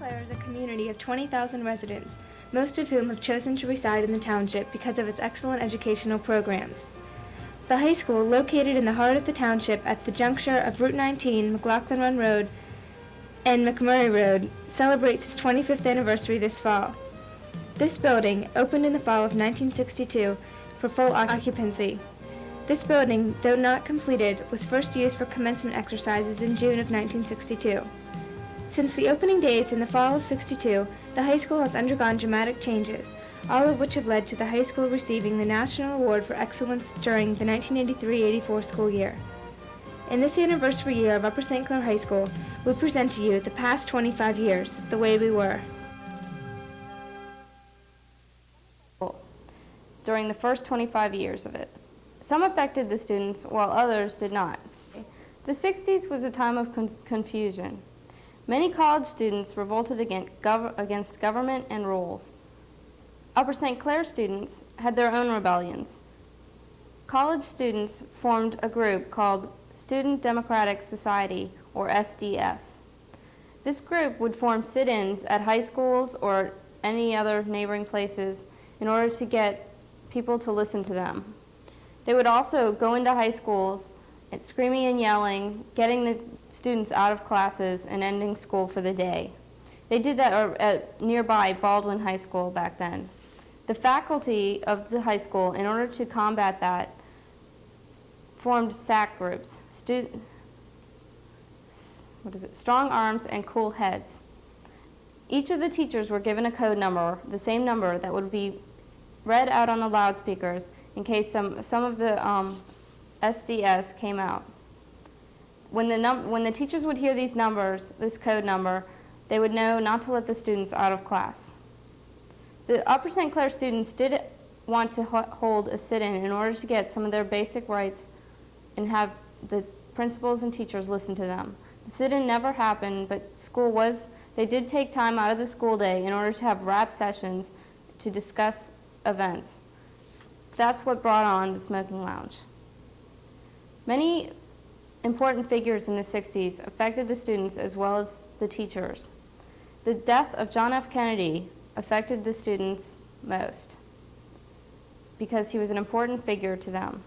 Clair is a community of 20,000 residents, most of whom have chosen to reside in the township because of its excellent educational programs. The high school, located in the heart of the township at the juncture of Route 19, McLaughlin Run Road, and McMurray Road, celebrates its 25th anniversary this fall. This building opened in the fall of 1962 for full occupancy. This building, though not completed, was first used for commencement exercises in June of 1962. Since the opening days in the fall of '62, the high school has undergone dramatic changes, all of which have led to the high school receiving the National Award for Excellence during the 1983-84 school year. In this anniversary year of Upper St. Clair High School, we present to you the past 25 years, the way we were. During the first 25 years of it. Some affected the students, while others did not. The 60s was a time of confusion. Many college students revolted against government and rules. Upper St. Clair students had their own rebellions. College students formed a group called Student Democratic Society, or SDS. This group would form sit-ins at high schools or any other neighboring places in order to get people to listen to them. They would also go into high schools and screaming and yelling, getting the students out of classes and ending school for the day. They did that at nearby Baldwin High School back then. The faculty of the high school, in order to combat that, formed SAC groups, Strong Arms and Cool Heads. Each of the teachers were given a code number, the same number that would be read out on the loudspeakers in case some of the SDS came out. When the teachers would hear these numbers, this code number, they would know not to let the students out of class. The Upper St. Clair students did want to hold a sit-in in order to get some of their basic rights and have the principals and teachers listen to them. The sit-in never happened, but they did take time out of the school day in order to have rap sessions to discuss events. That's what brought on the smoking lounge. Many important figures in the 60s affected the students as well as the teachers. The death of John F. Kennedy affected the students most because he was an important figure to them.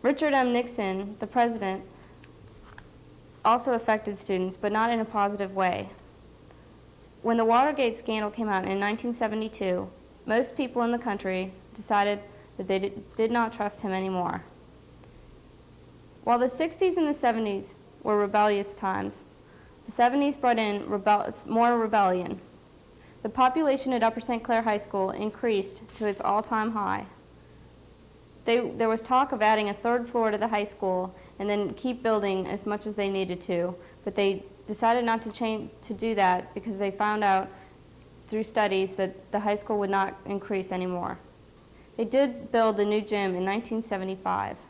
Richard M. Nixon, the president, also affected students, but not in a positive way. When the Watergate scandal came out in 1972, most people in the country decided that they did not trust him anymore. While the 60s and the 70s were rebellious times, the 70s brought in more rebellion. The population at Upper St. Clair High School increased to its all-time high. There was talk of adding a third floor to the high school and then keep building as much as they needed to, but they decided not to do that because they found out through studies that the high school would not increase anymore. They did build the new gym in 1975.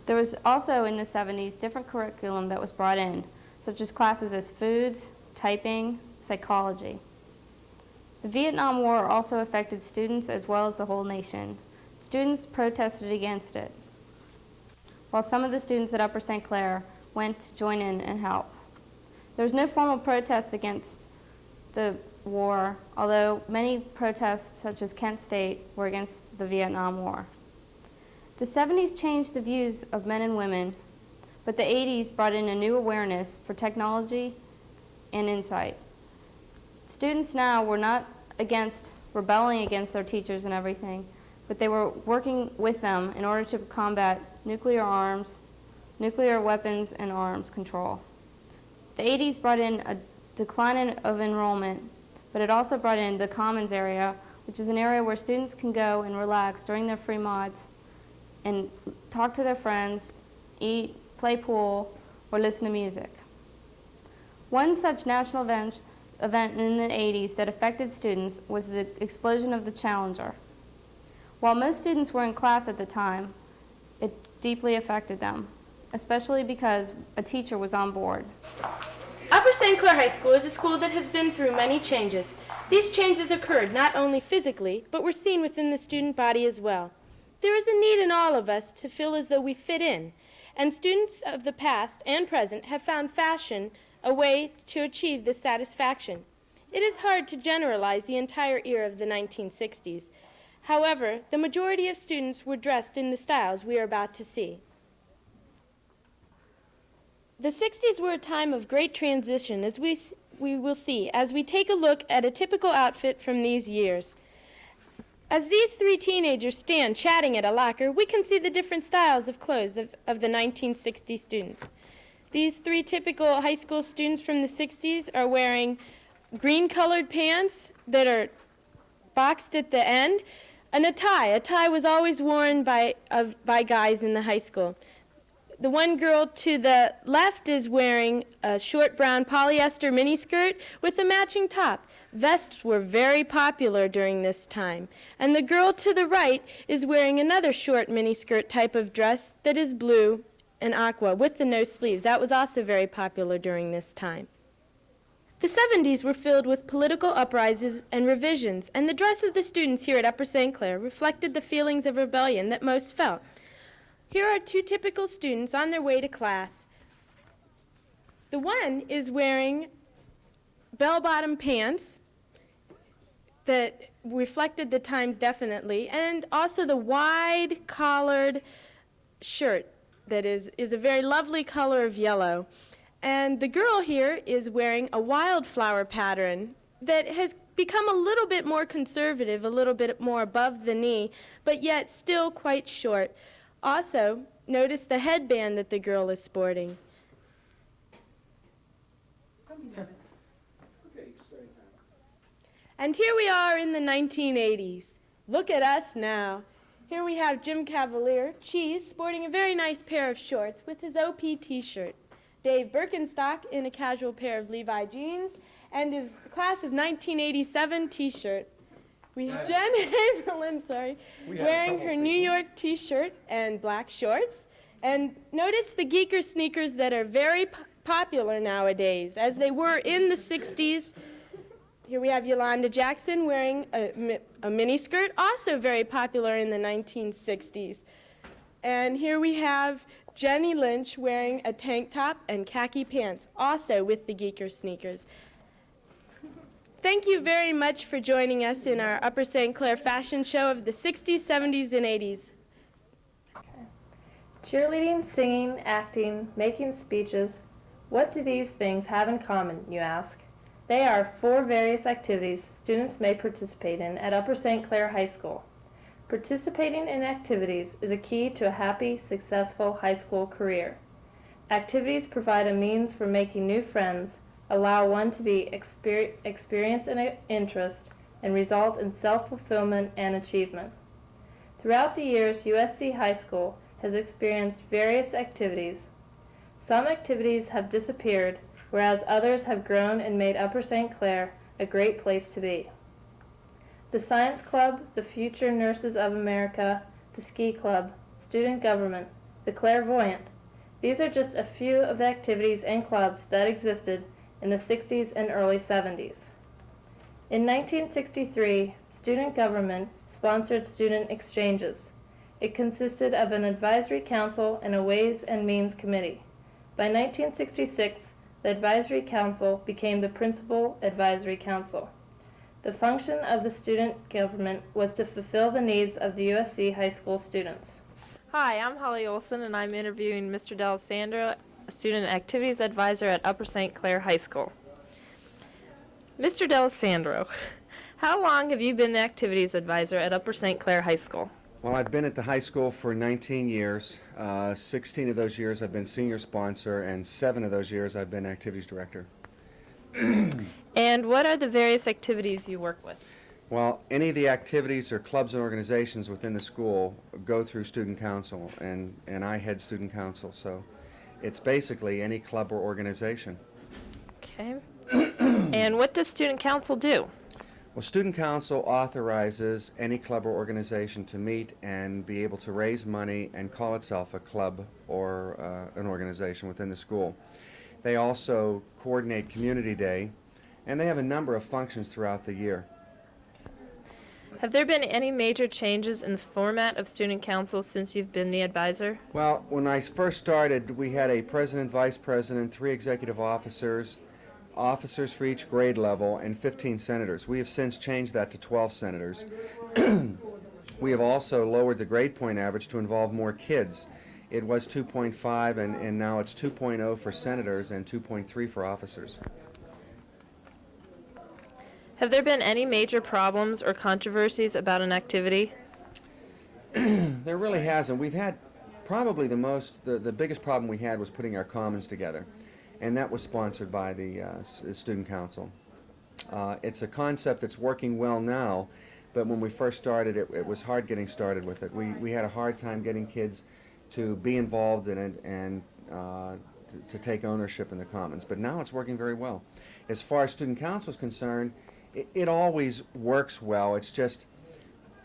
There was also in the 70s different curriculum that was brought in, such as classes as foods, typing, psychology. The Vietnam War also affected students as well as the whole nation. Students protested against it, while some of the students at Upper St. Clair went to join in and help. There was no formal protests against the war, although many protests, such as Kent State, were against the Vietnam War. The 70s changed the views of men and women, but the 80s brought in a new awareness for technology and insight. Students now were not rebelling against their teachers and everything, but they were working with them in order to combat nuclear arms, nuclear weapons, and arms control. The 80s brought in a decline of enrollment, but it also brought in the Commons area, which is an area where students can go and relax during their free mods and talk to their friends, eat, play pool, or listen to music. One such national event in the 80s that affected students was the explosion of the Challenger. While most students were in class at the time, it deeply affected them, especially because a teacher was on board. Upper St. Clair High School is a school that has been through many changes. These changes occurred not only physically, but were seen within the student body as well. There is a need in all of us to feel as though we fit in, and students of the past and present have found fashion a way to achieve this satisfaction. It is hard to generalize the entire era of the 1960s. However, the majority of students were dressed in the styles we are about to see. The 60s were a time of great transition, as we will see as we take a look at a typical outfit from these years. As these three teenagers stand chatting at a locker, we can see the different styles of clothes of the 1960 students. These three typical high school students from the 60s are wearing green-colored pants that are boxed at the end, and a tie. A tie was always worn by guys in the high school. The one girl to the left is wearing a short brown polyester miniskirt with a matching top. Vests were very popular during this time. And the girl to the right is wearing another short miniskirt type of dress that is blue and aqua with the no sleeves. That was also very popular during this time. The 70s were filled with political uprisings and revisions, and the dress of the students here at Upper St. Clair reflected the feelings of rebellion that most felt. Here are two typical students on their way to class. The one is wearing bell-bottom pants that reflected the times definitely, and also the wide-collared shirt that is a very lovely color of yellow. And the girl here is wearing a wildflower pattern that has become a little bit more conservative, a little bit more above the knee, but yet still quite short. Also, notice the headband that the girl is sporting. And here we are in the 1980s. Look at us now. Here we have Jim Cavalier, Cheese, sporting a very nice pair of shorts with his OP t-shirt. Dave Birkenstock in a casual pair of Levi jeans and his class of 1987 t-shirt. We have Jen Haberlin, wearing her New York t-shirt and black shorts. And notice the geeker sneakers that are very popular nowadays, as they were in the 60s. Here we have Yolanda Jackson wearing a miniskirt, also very popular in the 1960s. And here we have Jenny Lynch wearing a tank top and khaki pants, also with the geeker sneakers. Thank you very much for joining us in our Upper St. Clair fashion show of the 60s, 70s, and 80s. Cheerleading, singing, acting, making speeches. What do these things have in common, you ask? They are 4 various activities students may participate in at Upper St. Clair High School. Participating in activities is a key to a happy, successful high school career. Activities provide a means for making new friends, allow one to be experience and interest, and result in self-fulfillment and achievement. Throughout the years, USC High School has experienced various activities. Some activities have disappeared, whereas others have grown and made Upper St. Clair a great place to be. The Science Club, the Future Nurses of America, the Ski Club, Student Government, the Clairvoyant. These are just a few of the activities and clubs that existed in the 60s and early 70s. In 1963, Student Government sponsored student exchanges. It consisted of an advisory council and a Ways and Means Committee. By 1966, the advisory council became the principal advisory council. The function of the student government was to fulfill the needs of the USC high school students. Hi, I'm Holly Olson, and I'm interviewing Mr. D'Alessandro, a student activities advisor at Upper St. Clair High School. Mr. D'Alessandro, how long have you been the activities advisor at Upper St. Clair High School? Well, I've been at the high school for 19 years. 16 of those years I've been senior sponsor, and 7 of those years I've been activities director. And what are the various activities you work with? Well, any of the activities or clubs and organizations within the school go through student council, and I head student council, so it's basically any club or organization. Okay. And what does student council do? Well, student council authorizes any club or organization to meet and be able to raise money and call itself a club or an organization within the school. They also coordinate Community Day, and they have a number of functions throughout the year. Have there been any major changes in the format of student council since you've been the advisor? Well, when I first started, we had a president, vice president, 3 executive officers, officers for each grade level, and 15 senators. We have since changed that to 12 senators. We have also lowered the grade point average to involve more kids. It was 2.5, and now it's 2.0 for senators and 2.3 for officers. Have there been any major problems or controversies about an activity? There really hasn't. We've had probably the biggest problem we had was putting our commons together, and that was sponsored by the student council. It's a concept that's working well now, but when we first started it was hard getting started with it. We had a hard time getting kids to be involved in it and to take ownership in the commons, but now it's working very well. As far as student council is concerned, it always works well. It's just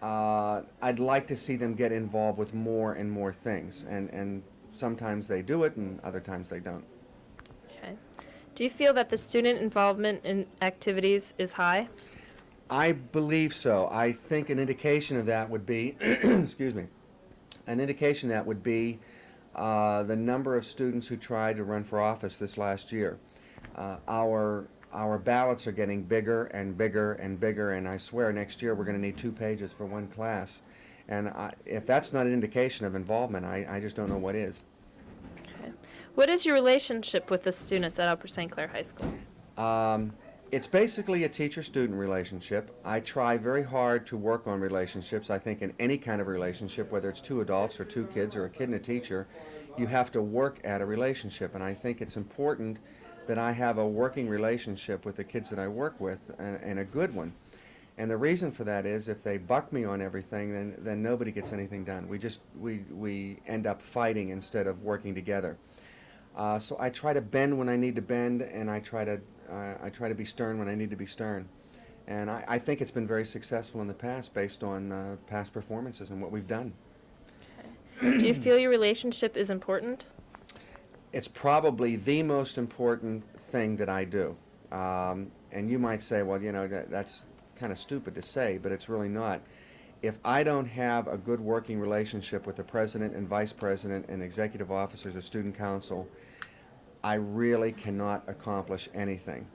I'd like to see them get involved with more and more things, and sometimes they do it and other times they don't. Okay. Do you feel that the student involvement in activities is high? I believe so. I think an indication of that would be, excuse me, an indication of that would be the number of students who tried to run for office this last year. Our ballots are getting bigger and bigger and bigger, and I swear next year we're going to need 2 pages for one class. And if that's not an indication of involvement, I just don't know what is. Okay. What is your relationship with the students at Upper St. Clair High School? It's basically a teacher-student relationship. I try very hard to work on relationships. I think in any kind of relationship, whether it's 2 adults or 2 kids or a kid and a teacher, you have to work at a relationship. And I think it's important that I have a working relationship with the kids that I work with, and a good one. And the reason for that is if they buck me on everything, then nobody gets anything done. We end up fighting instead of working together. So I try to bend when I need to bend, and I try to be stern when I need to be stern. And I think it's been very successful in the past based on past performances and what we've done. Do you feel your relationship is important? It's probably the most important thing that I do. And you might say, well, you know, that's kind of stupid to say, but it's really not. If I don't have a good working relationship with the president and vice president and executive officers of student council, I really cannot accomplish anything.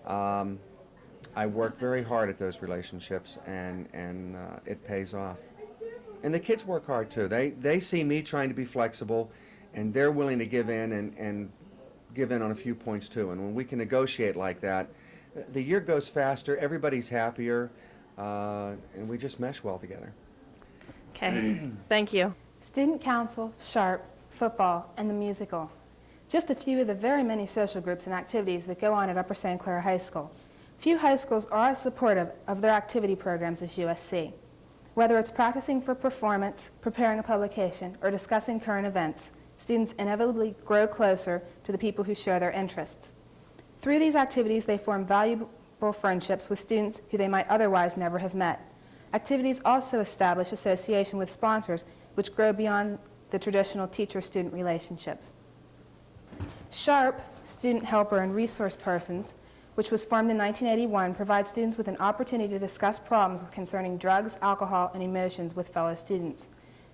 I work very hard at those relationships, and it pays off. And the kids work hard too. They see me trying to be flexible, and they're willing to give in and give in on a few points too. And when we can negotiate like that, the year goes faster, everybody's happier, and we just mesh well together. Okay. Thank you. Student council, Sharp, football, and the musical. Just a few of the very many social groups and activities that go on at Upper St. Clair High School. Few high schools are as supportive of their activity programs as USC. Whether it's practicing for performance, preparing a publication, or discussing current events, students inevitably grow closer to the people who share their interests. Through these activities, they form valuable friendships with students who they might otherwise never have met. Activities also establish association with sponsors, which grow beyond the traditional teacher-student relationships. SHARP, Student Helper and Resource Persons, which was formed in 1981, provides students with an opportunity to discuss problems concerning drugs, alcohol, and emotions with fellow students.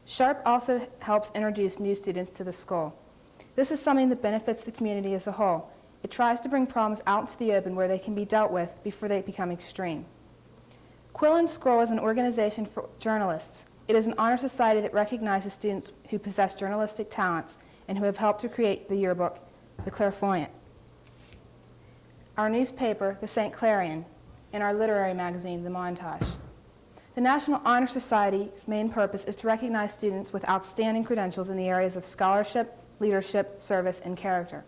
SHARP also helps introduce new students to the school. This is something that benefits the community as a whole. It tries to bring problems out into the open where they can be dealt with before they become extreme. Quill and Scroll is an organization for journalists. It is an honor society that recognizes students who possess journalistic talents and who have helped to create the yearbook, The Clairvoyant, our newspaper, The St. Clarion, and our literary magazine, The Montage. The National Honor Society's main purpose is to recognize students with outstanding credentials in the areas of scholarship, leadership, service, and character.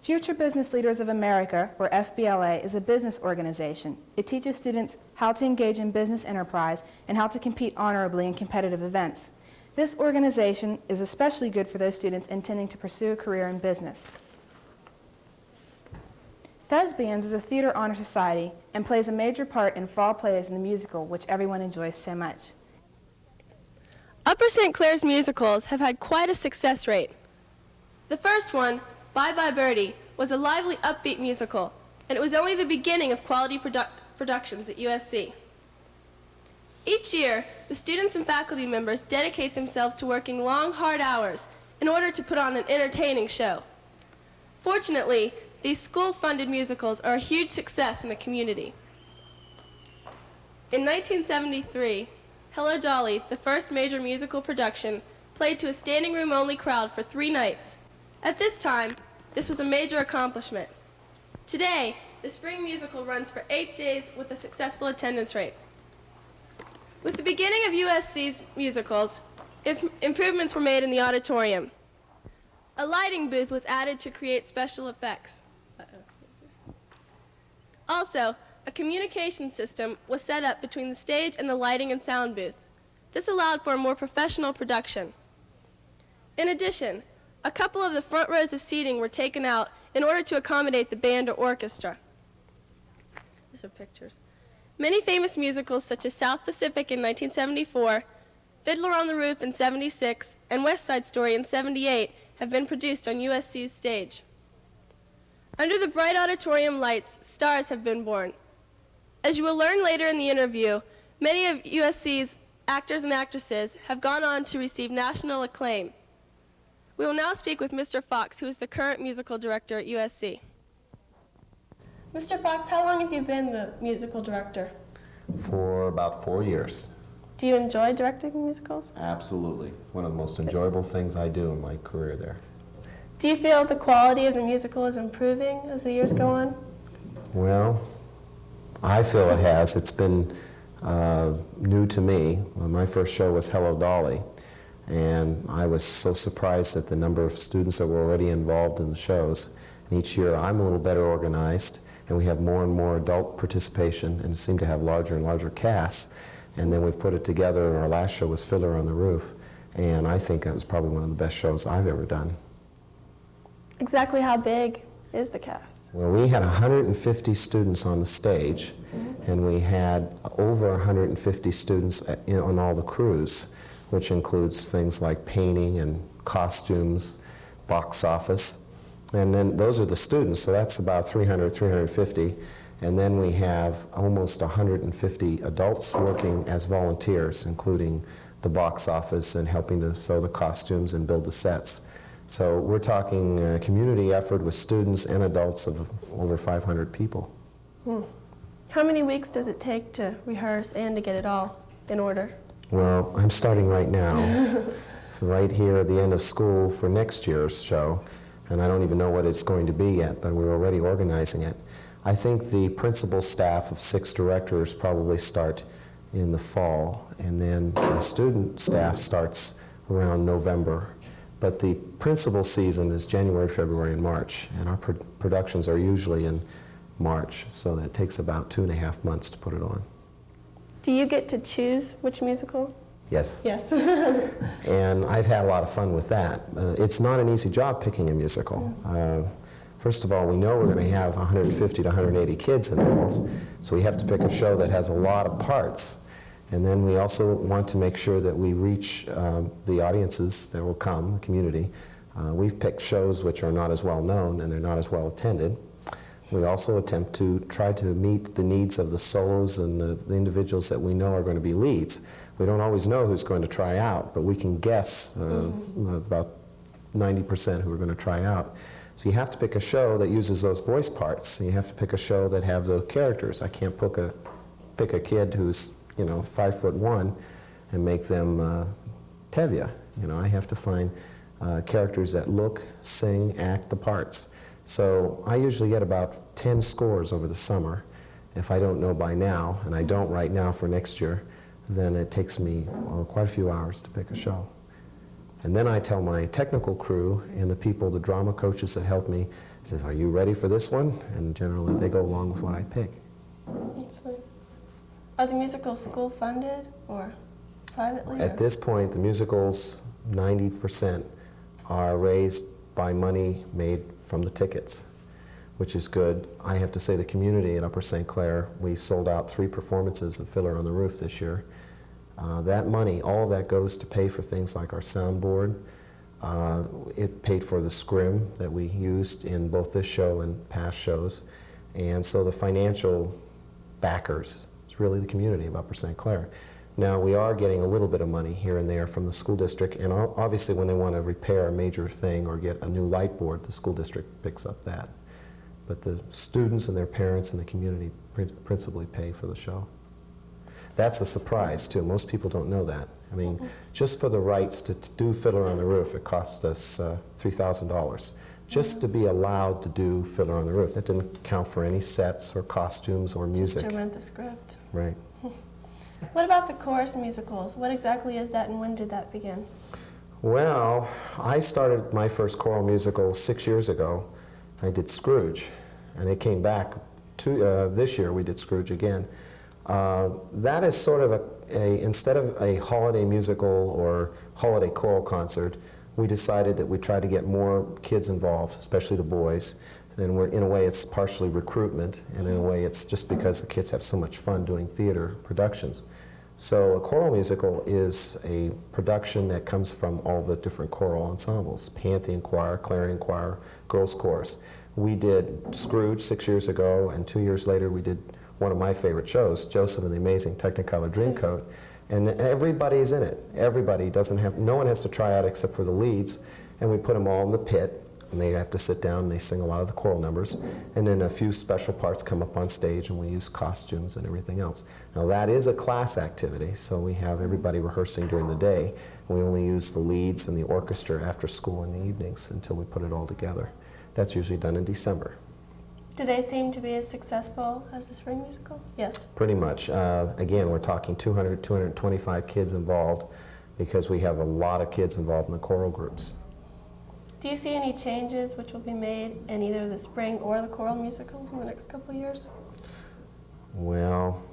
Future Business Leaders of America, or FBLA, is a business organization. It teaches students how to engage in business enterprise and how to compete honorably in competitive events. This organization is especially good for those students intending to pursue a career in business. Thespians is a theater honor society and plays a major part in fall plays and the musical, which everyone enjoys so much. Upper St. Clair's musicals have had quite a success rate. The first one, Bye Bye Birdie, was a lively, upbeat musical, and it was only the beginning of quality productions at USC. Each year, the students and faculty members dedicate themselves to working long, hard hours in order to put on an entertaining show. Fortunately, these school-funded musicals are a huge success in the community. In 1973, Hello Dolly, the first major musical production, played to a standing room only crowd for 3 nights. At this time, this was a major accomplishment. Today, the spring musical runs for 8 days with a successful attendance rate. With the beginning of USC's musicals, improvements were made in the auditorium. A lighting booth was added to create special effects. Also, a communication system was set up between the stage and the lighting and sound booth. This allowed for a more professional production. In addition, a couple of the front rows of seating were taken out in order to accommodate the band or orchestra. These are pictures. Many famous musicals such as South Pacific in 1974, Fiddler on the Roof in '76, and West Side Story in '78 have been produced on USC's stage. Under the bright auditorium lights, stars have been born. As you will learn later in the interview, many of USC's actors and actresses have gone on to receive national acclaim. We will now speak with Mr. Fox, who is the current musical director at USC. Mr. Fox, how long have you been the musical director? For about 4 years. Do you enjoy directing musicals? Absolutely. One of the most enjoyable things I do in my career there. Do you feel the quality of the musical is improving as the years go on? Well, I feel it has. It's been new to me. My first show was Hello Dolly, and I was so surprised at the number of students that were already involved in the shows. And each year I'm a little better organized, and we have more and more adult participation and seem to have larger and larger casts. And then we've put it together, and our last show was Fiddler on the Roof, and I think that was probably one of the best shows I've ever done. Exactly how big is the cast? Well, we had 150 students on the stage, and we had over 150 students on all the crews, which includes things like painting and costumes, box office. And then those are the students, so that's about 300, 350. And then we have almost 150 adults working as volunteers, including the box office and helping to sew the costumes and build the sets. So we're talking a community effort with students and adults of over 500 people. How many weeks does it take to rehearse and to get it all in order? Well, I'm starting right now. So right here at the end of school for next year's show, and I don't even know what it's going to be yet, but we're already organizing it. I think the principal staff of 6 directors probably start in the fall, and then the student staff starts around November. But the principal season is January, February, and March, and our productions are usually in March, so that takes about 2.5 months to put it on. Do you get to choose which musical? Yes. Yes. And I've had a lot of fun with that. It's not an easy job picking a musical. First of all, we know we're going to have 150 to 180 kids involved, so we have to pick a show that has a lot of parts. And then we also want to make sure that we reach the audiences that will come, the community. We've picked shows which are not as well known and they're not as well attended. We also attempt to try to meet the needs of the solos and the individuals that we know are going to be leads. We don't always know who's going to try out, but we can guess about 90% who are going to try out. So you have to pick a show that uses those voice parts. You have to pick a show that have the characters. I can't pick a kid who's 5'1" and make them Tevye. I have to find characters that look, sing, act the parts. So I usually get about 10 scores over the summer. If I don't know by now, and I don't right now for next year, then it takes me quite a few hours to pick a show. And then I tell my technical crew and the people, the drama coaches that help me, says, "Are you ready for this one?" And generally they go along with what I pick. That's nice. Are the musicals school funded or privately? At this point, the musicals, 90% are raised by money made from the tickets, which is good. I have to say the community at Upper St. Clair, we sold out 3 performances of Fiddler on the Roof this year. That money, all of that goes to pay for things like our soundboard. It paid for the scrim that we used in both this show and past shows. And so the financial backers is really the community of Upper St. Clair. Now, we are getting a little bit of money here and there from the school district, and obviously when they want to repair a major thing or get a new light board, the school district picks up that. But the students and their parents and the community principally pay for the show. That's a surprise, too. Most people don't know that. I mean, just for the rights to do Fiddler on the Roof, it cost us $3,000. Just to be allowed to do Fiddler on the Roof. That didn't count for any sets or costumes or music. Just to rent the script. Right. What about the chorus musicals? What exactly is that, and when did that begin? Well, I started my first choral musical 6 years ago. I did Scrooge, and it came back this year. We did Scrooge again. That is sort of instead of a holiday musical or holiday choral concert, we decided that we'd try to get more kids involved, especially the boys. And in a way, it's partially recruitment, and in a way, it's just because the kids have so much fun doing theater productions. So a choral musical is a production that comes from all the different choral ensembles, Pantheon Choir, Clarion Choir, Girls Chorus. We did Scrooge 6 years ago, and 2 years later we did one of my favorite shows, Joseph and the Amazing Technicolor Dreamcoat. And everybody's in it. Everybody no one has to try out except for the leads, and we put them all in the pit, and they have to sit down and they sing a lot of the choral numbers, and then a few special parts come up on stage, and we use costumes and everything else. Now that is a class activity, so we have everybody rehearsing during the day, and we only use the leads and the orchestra after school in the evenings until we put it all together. That's usually done in December. Do they seem to be as successful as the spring musical? Yes. Pretty much. Again, we're talking 200, 225 kids involved because we have a lot of kids involved in the choral groups. Do you see any changes which will be made in either the spring or the choral musicals in the next couple of years? Well,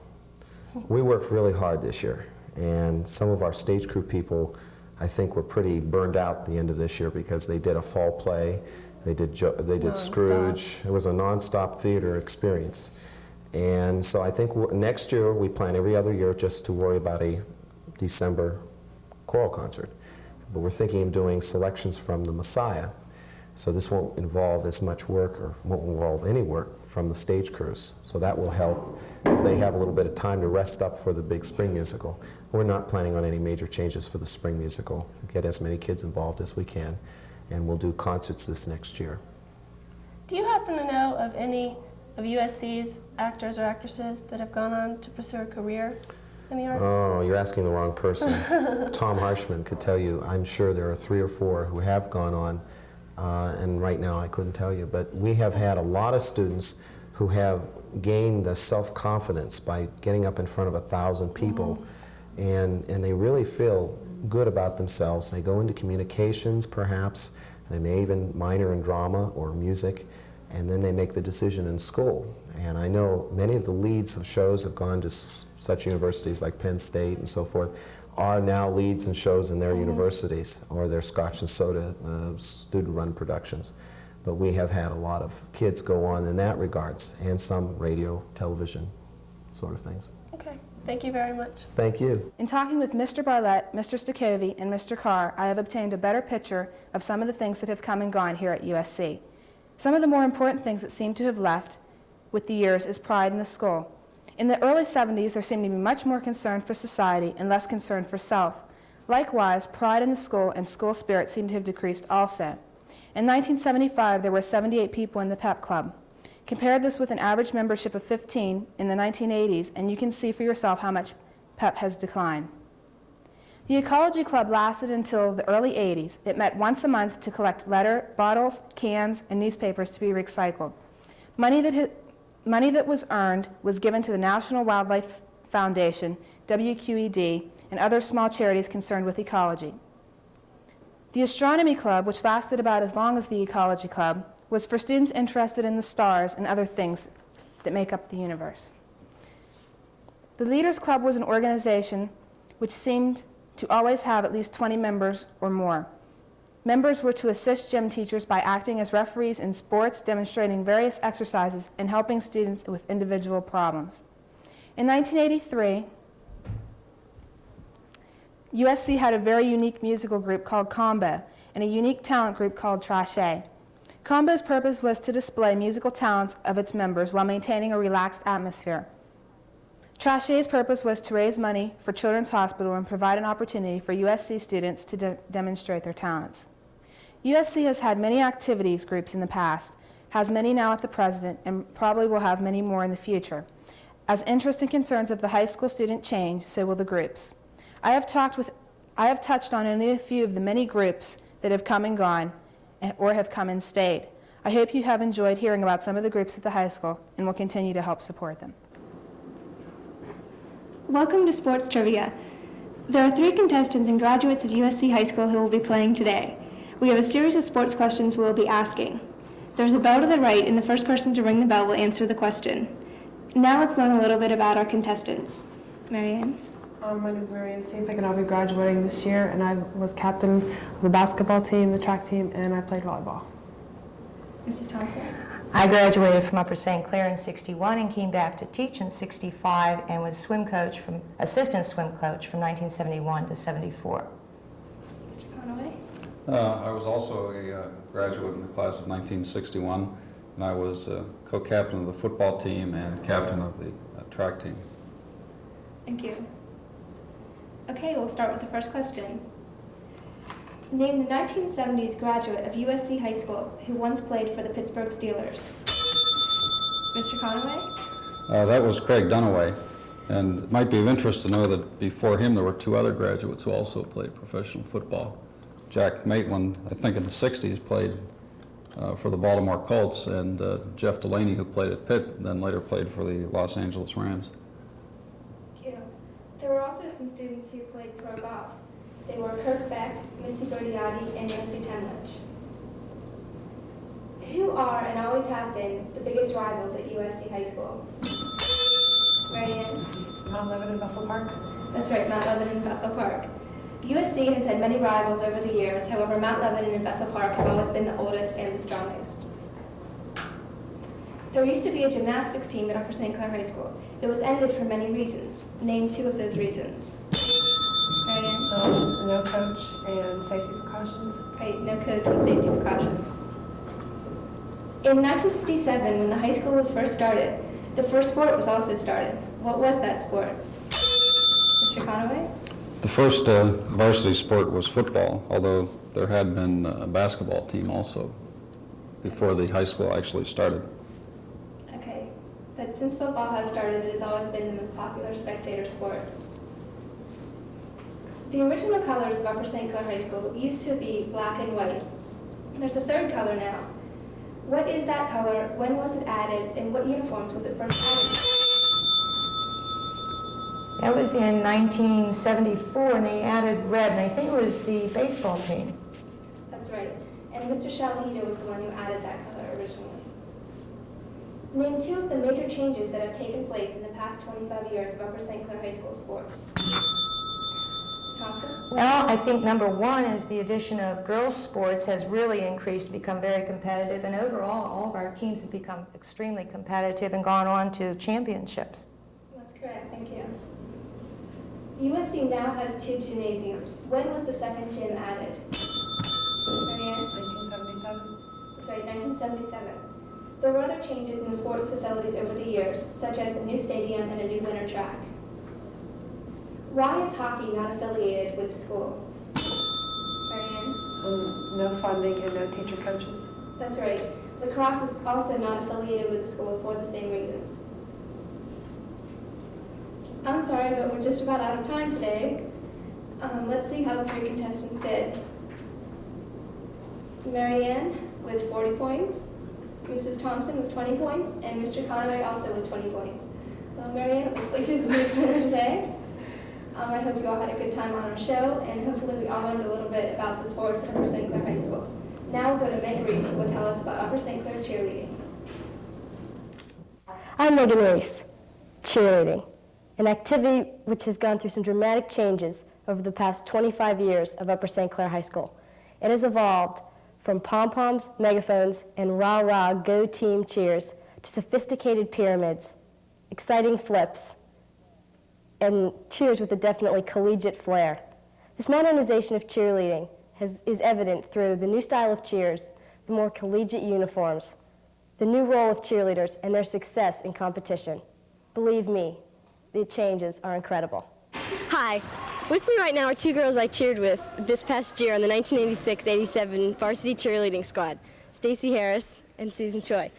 we worked really hard this year, and some of our stage crew people, I think, were pretty burned out at the end of this year because they did a fall play, they did Scrooge. It was a non-stop theater experience. And so I think next year we plan every other year just to worry about a December choral concert. But we're thinking of doing selections from the Messiah. So this won't involve as much work, or won't involve any work from the stage crews. So that will help. They have a little bit of time to rest up for the big spring musical. We're not planning on any major changes for the spring musical. We'll get as many kids involved as we can, and we'll do concerts this next year. Do you happen to know of any of USC's actors or actresses that have gone on to pursue a career in the arts? Oh, you're asking the wrong person. Tom Harshman could tell you. I'm sure there are 3 or 4 who have gone on, and right now I couldn't tell you. But we have had a lot of students who have gained the self-confidence by getting up in front of 1,000 people, and they really feel good about themselves. They go into communications, perhaps. They may even minor in drama or music, and then they make the decision in school. And I know many of the leads of shows have gone to such universities like Penn State and so forth, are now leads in shows in their universities or their Scotch and Soda student-run productions. But we have had a lot of kids go on in that regards, and some radio, television sort of things. Okay, thank you very much. Thank you. In talking with Mr. Bartlett, Mr. Stokovi, and Mr. Carr, I have obtained a better picture of some of the things that have come and gone here at USC. Some of the more important things that seem to have left with the years is pride in the school. In the early 70s, there seemed to be much more concern for society and less concern for self. Likewise, pride in the school and school spirit seemed to have decreased also. In 1975, there were 78 people in the PEP Club. Compare this with an average membership of 15 in the 1980s, and you can see for yourself how much PEP has declined. The Ecology Club lasted until the early 80s. It met once a month to collect letter, bottles, cans, and newspapers to be recycled. Money that was earned was given to the National Wildlife Foundation, WQED, and other small charities concerned with ecology. The Astronomy Club, which lasted about as long as the Ecology Club, was for students interested in the stars and other things that make up the universe. The Leaders Club was an organization which seemed to always have at least 20 members or more. Members were to assist gym teachers by acting as referees in sports, demonstrating various exercises, and helping students with individual problems. In 1983, USC had a very unique musical group called Combo and a unique talent group called Trashe. Combo's purpose was to display musical talents of its members while maintaining a relaxed atmosphere. Trashier's purpose was to raise money for Children's Hospital and provide an opportunity for USC students to demonstrate their talents. USC has had many activities groups in the past, has many now at the present, and probably will have many more in the future. As interest and concerns of the high school student change, so will the groups. I have touched on only a few of the many groups that have come and gone, or have come and stayed. I hope you have enjoyed hearing about some of the groups at the high school and will continue to help support them. Welcome to Sports Trivia. There are 3 contestants and graduates of USC High School who will be playing today. We have a series of sports questions we will be asking. There's a bell to the right, and the first person to ring the bell will answer the question. Now let's learn a little bit about our contestants. Marianne? My name is Marianne Stapik, and I'll be graduating this year, and I was captain of the basketball team, the track team, and I played volleyball. Mrs. Thompson? I graduated from Upper St. Clair in '61 and came back to teach in '65 and was assistant swim coach from 1971 to '74. Mr. Conaway? I was also a graduate in the class of 1961, and I was co-captain of the football team and captain of the track team. Thank you. Okay, we'll start with the first question. Name the 1970s graduate of USC High School who once played for the Pittsburgh Steelers. Mr. Conaway? That was Craig Dunaway, and it might be of interest to know that before him there were 2 other graduates who also played professional football. Jack Maitland, I think in the 60s, played for the Baltimore Colts, and Jeff Delaney, who played at Pitt, then later played for the Los Angeles Rams. Thank you. There were also some students who played pro golf. They were Kirk Beck, Missy Bertiotti, and Nancy Tenlich. Who are and always have been the biggest rivals at USC High School? Marianne? Mount Lebanon and Bethel Park. That's right, Mount Lebanon and Bethel Park. USC has had many rivals over the years. However, Mount Lebanon and Bethel Park have always been the oldest and the strongest. There used to be a gymnastics team at Upper St. Clair High School. It was ended for many reasons. Name 2 of those reasons. Marianne? No coach and safety precautions. Right, no coach and safety precautions. In 1957, when the high school was first started, the first sport was also started. What was that sport? Mr. Conaway? The first varsity sport was football, although there had been a basketball team also before the high school actually started. Okay, but since football has started, it has always been the most popular spectator sport. The original colors of Upper St. Clair High School used to be black and white. There's a 3rd color now. What is that color? When was it added? And what uniforms was it first added? That was in 1974, and they added red, and I think it was the baseball team. That's right. And Mr. Shalhida was the one who added that color originally. Name 2 of the major changes that have taken place in the past 25 years of Upper St. Clair High School sports. Mrs. Thompson? Well, I think number 1 is the addition of girls' sports has really increased, become very competitive, and overall, all of our teams have become extremely competitive and gone on to championships. That's correct. Thank you. USC now has 2 gymnasiums. When was the 2nd gym added? Marianne? 1977. That's right, 1977. There were other changes in the sports facilities over the years, such as a new stadium and a new winter track. Why is hockey not affiliated with the school? Marianne? No funding and no teacher coaches. That's right. Lacrosse is also not affiliated with the school for the same reasons. I'm sorry, but we're just about out of time today. Let's see how the 3 contestants did. Marianne with 40 points, Mrs. Thompson with 20 points, and Mr. Conaway also with 20 points. Well, Marianne, it looks like you're the big winner today. I hope you all had a good time on our show, and hopefully we all learned a little bit about the sports at Upper St. Clair High School. Now we'll go to Meg Reese, who will tell us about Upper St. Clair cheerleading. I'm Megan Reese. Cheerleading, an activity which has gone through some dramatic changes over the past 25 years of Upper St. Clair High School. It has evolved from pom-poms, megaphones, and rah-rah go team cheers to sophisticated pyramids, exciting flips, and cheers with a definitely collegiate flair. This modernization of cheerleading is evident through the new style of cheers, the more collegiate uniforms, the new role of cheerleaders, and their success in competition. Believe me, the changes are incredible. Hi. With me right now are two girls I cheered with this past year on the 1986-87 varsity cheerleading squad, Stacy Harris and Susan Choi.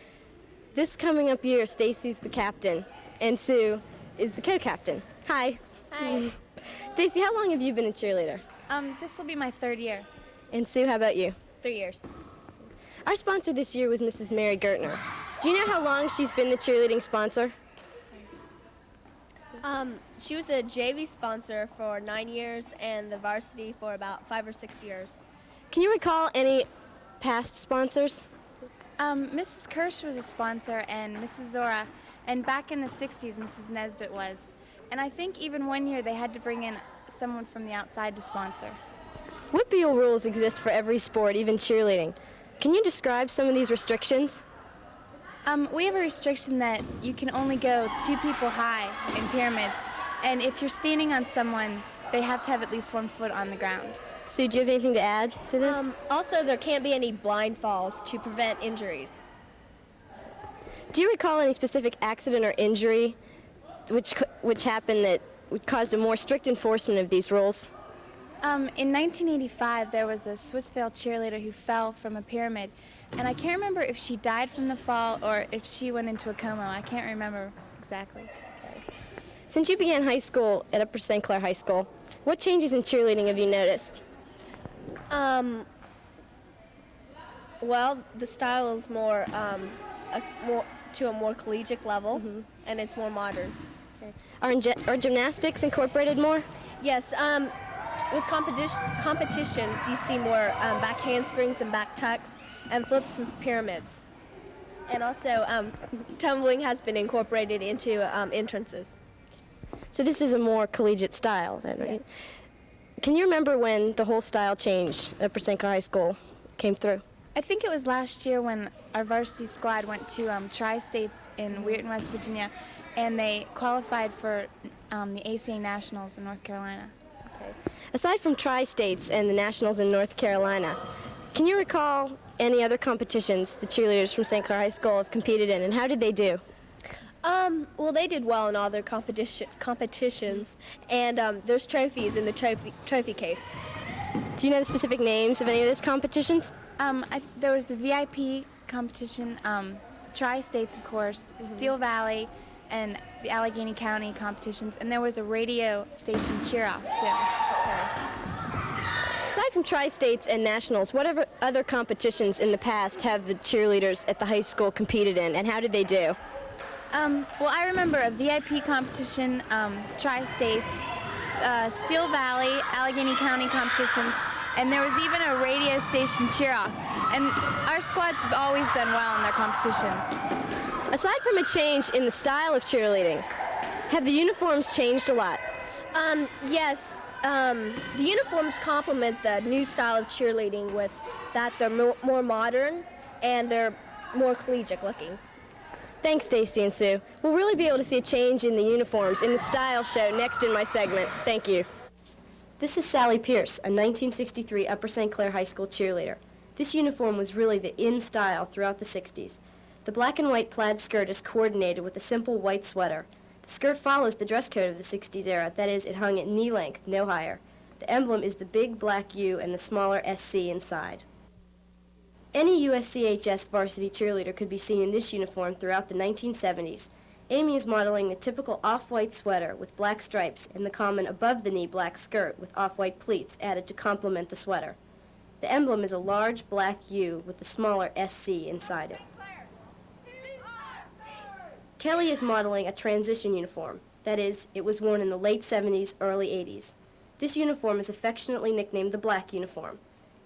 This coming up year, Stacy's the captain, and Sue is the co-captain. Hi. Hi. Stacy, how long have you been a cheerleader? This will be my 3rd year. And Sue, how about you? 3 years. Our sponsor this year was Mrs. Mary Gertner. Do you know how long she's been the cheerleading sponsor? She was a JV sponsor for 9 years and the varsity for about 5 or 6 years. Can you recall any past sponsors? Mrs. Kirsch was a sponsor and Mrs. Zora, and back in the 60s, Mrs. Nesbitt was. And I think even one year they had to bring in someone from the outside to sponsor. What BEAL rules exist for every sport, even cheerleading? Can you describe some of these restrictions? We have a restriction that you can only go 2 people high in pyramids, and if you're standing on someone, they have to have at least 1 foot on the ground. Sue, do you have anything to add to this? Also, there can't be any blind falls to prevent injuries. Do you recall any specific accident or injury which happened that caused a more strict enforcement of these rules? In 1985, there was a Swissvale cheerleader who fell from a pyramid, and I can't remember if she died from the fall or if she went into a coma. I can't remember exactly. Since you began high school at Upper St. Clair High School, what changes in cheerleading have you noticed? Well, the style is more to a more collegiate level, and it's more modern. Okay. Are gymnastics incorporated more? Yes. With competitions, you see more back handsprings and back tucks, and flips and pyramids. And also, tumbling has been incorporated into entrances. So this is a more collegiate style, then, right? Yes. Can you remember when the whole style change at Upper St. Clair High School came through? I think it was last year when our varsity squad went to Tri-States in Weirton, West Virginia, and they qualified for the ACA Nationals in North Carolina. Okay. Aside from Tri-States and the Nationals in North Carolina, can you recall any other competitions the cheerleaders from St. Clair High School have competed in, and how did they do? Well, they did well in all their competitions, and there's trophies in the trophy case. Do you know the specific names of any of those competitions? There was a VIP competition, Tri-States, of course, Steel Valley, and the Allegheny County competitions, and there was a radio station cheer-off, too. Aside from Tri-States and Nationals, what other competitions in the past have the cheerleaders at the high school competed in, and how did they do? Well, I remember a VIP competition, Tri-States, Steel Valley, Allegheny County competitions, and there was even a radio station cheer-off. And our squads have always done well in their competitions. Aside from a change in the style of cheerleading, have the uniforms changed a lot? Yes. The uniforms complement the new style of cheerleading with that they're more modern and they're more collegiate looking. Thanks, Stacy and Sue. We'll really be able to see a change in the uniforms in the style show next in my segment. Thank you. This is Sally Pierce, a 1963 Upper St. Clair High School cheerleader. This uniform was really the in style throughout the 60s. The black and white plaid skirt is coordinated with a simple white sweater. The skirt follows the dress code of the 60s era, that is, it hung at knee length, no higher. The emblem is the big black U and the smaller SC inside. Any USCHS varsity cheerleader could be seen in this uniform throughout the 1970s. Amy is modeling the typical off-white sweater with black stripes and the common above-the-knee black skirt with off-white pleats added to complement the sweater. The emblem is a large black U with the smaller SC inside it. Kelly is modeling a transition uniform. That is, it was worn in the late 70s, early 80s. This uniform is affectionately nicknamed the black uniform.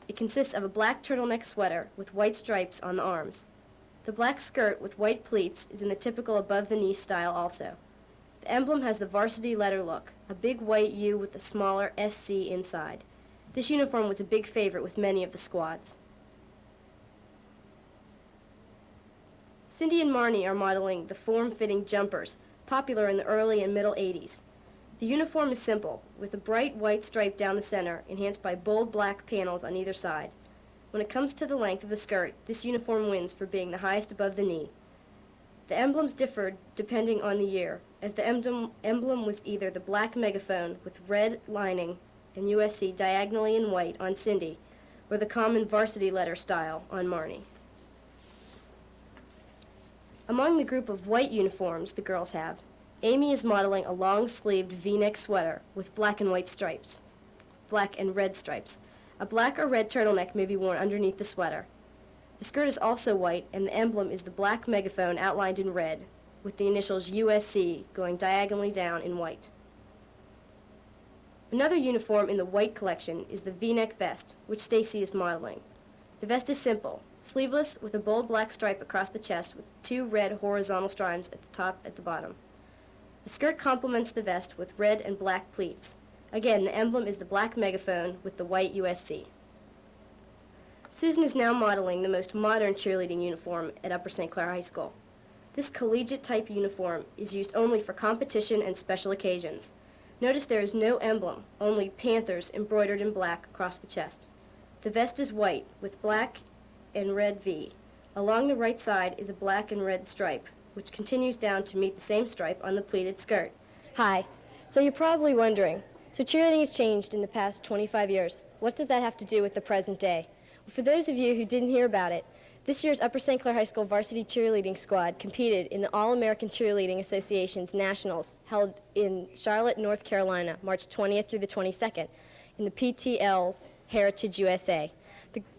It consists of a black turtleneck sweater with white stripes on the arms. The black skirt with white pleats is in the typical above-the-knee style also. The emblem has the varsity letter look, a big white U with the smaller SC inside. This uniform was a big favorite with many of the squads. Cindy and Marnie are modeling the form-fitting jumpers, popular in the early and middle 80s. The uniform is simple, with a bright white stripe down the center, enhanced by bold black panels on either side. When it comes to the length of the skirt, this uniform wins for being the highest above the knee. The emblems differed depending on the year. as the emblem was either the black megaphone with red lining and USC diagonally in white on Cindy, or the common varsity letter style on Marnie. Among the group of white uniforms the girls have, Amy is modeling a long-sleeved V-neck sweater with black and white stripes, black and red stripes. A black or red turtleneck may be worn underneath the sweater. The skirt is also white, and the emblem is the black megaphone outlined in red, with the initials USC going diagonally down in white. Another uniform in the white collection is the V-neck vest, which Stacy is modeling. The vest is simple, sleeveless with a bold black stripe across the chest with 2 red horizontal stripes at the top and the bottom. The skirt complements the vest with red and black pleats. Again, the emblem is the black megaphone with the white USC. Susan is now modeling the most modern cheerleading uniform at Upper St. Clair High School. This collegiate-type uniform is used only for competition and special occasions. Notice there is no emblem, only Panthers embroidered in black across the chest. The vest is white with black and red V. Along the right side is a black and red stripe, which continues down to meet the same stripe on the pleated skirt. Hi. So you're probably wondering, so cheerleading has changed in the past 25 years. What does that have to do with the present day? Well, for those of you who didn't hear about it, this year's Upper St. Clair High School varsity cheerleading squad competed in the All-American Cheerleading Association's Nationals held in Charlotte, North Carolina, March 20th through the 22nd in the PTL's Heritage USA.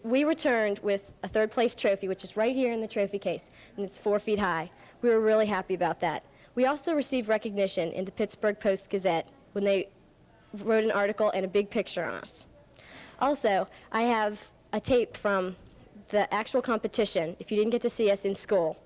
We returned with a third-place trophy, which is right here in the trophy case, and it's 4 feet high. We were really happy about that. We also received recognition in the Pittsburgh Post-Gazette when they wrote an article and a big picture on us. Also, I have a tape from the actual competition, if you didn't get to see us in school.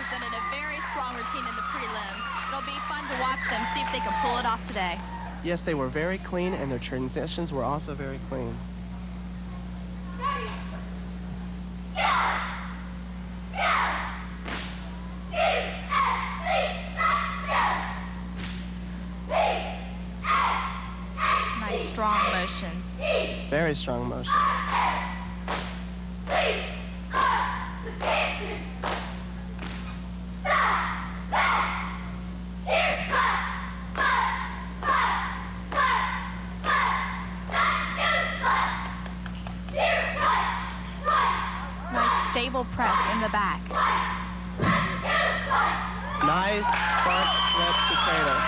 Presented a very strong routine in the prelim. It'll be fun to watch them, see if they can pull it off today. Yes, they were very clean, and their transitions were also very clean. Nice strong motions. Very strong motions. Stable press in the back. Nice front flip to cradle.